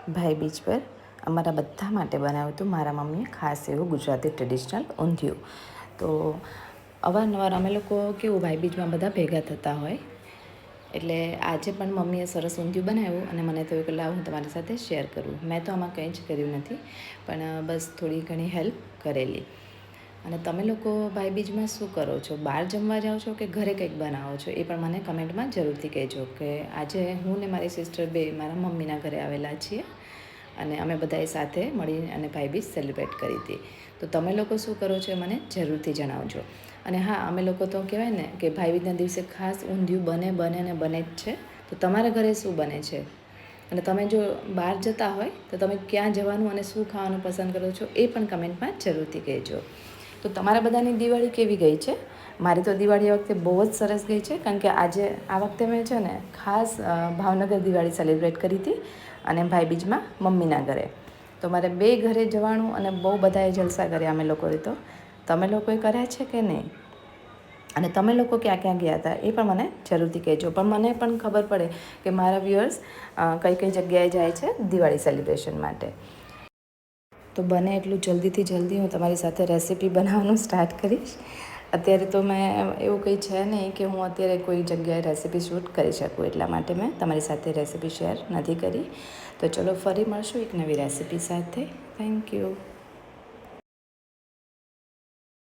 ભાઈ બીજ પર અમારા બધા માટે બનાવ્યું હતું મારા મમ્મીએ ખાસ એવું ગુજરાતી ટ્રેડિશનલ ઊંધિયું. તો અવારનવાર અમે લોકો કેવું ભાઈ બીજમાં બધા ભેગા થતા હોય, એટલે આજે પણ મમ્મીએ સરસ ઊંધિયું બનાવ્યું અને મને થયું કે લાવ હું તમારી સાથે શેર કરું. મેં તો આમાં કંઈ જ કર્યું નથી, પણ બસ થોડી ઘણી હેલ્પ કરેલી. અને તમે લોકો ભાઈ બીજમાં શું કરો છો? બહાર જમવા જાઓ છો કે ઘરે કંઈક બનાવો છો? એ પણ મને કમેન્ટમાં જરૂરથી કહેજો. કે આજે હું ને મારી સિસ્ટર બે મારા મમ્મીના ઘરે આવેલા છીએ અને અમે બધાએ સાથે મળીને અને ભાઈ બીજ સેલિબ્રેટ કરી હતી. તો તમે લોકો શું કરો છો મને જરૂરથી જણાવજો. અને હા, અમે લોકો તો કહેવાય ને કે ભાઈ બીજના દિવસે ખાસ ઊંધિયું બને જ છે. તો તમારા ઘરે શું બને છે? અને તમે જો બહાર જતા હોય તો તમે ક્યાં જવાનું અને શું ખાવાનું પસંદ કરો છો એ પણ કમેન્ટમાં જરૂરથી કહેજો. તો તમારા બધાની દિવાળી કેવી ગઈ છે? મારી તો દિવાળી આ વખતે બહુ જ સરસ ગઈ છે, કારણ કે આ વખતે મેં છે ને ખાસ ભાવનગર દિવાળી સેલિબ્રેટ કરી હતી અને ભાઈ બીજમાં મમ્મીના ઘરે. તો મારે બે ઘરે જવાનું અને બહુ બધાએ જલસા કર્યા અમે લોકોએ. તો તમે લોકોએ કર્યા છે કે નહીં? અને તમે લોકો ક્યાં ક્યાં ગયા હતા એ પણ મને જરૂરથી કહેજો. પણ મને પણ ખબર પડે કે મારા વ્યુઅર્સ કઈ કઈ જગ્યાએ જાય છે દિવાળી સેલિબ્રેશન માટે. તો બને એટલું જલ્દી હું તમારી સાથે રેસીપી બનાવવાનું સ્ટાર્ટ કરીશ. અત્યારે તો મેં એવું કંઈ છે નહીં કે હું અત્યારે કોઈ જગ્યાએ રેસીપી શૂટ કરી શકું, એટલા માટે મેં તમારી સાથે રેસીપી શેર નથી કરી. તો ચલો ફરી મળશું એક નવી રેસીપી સાથે. Thank you.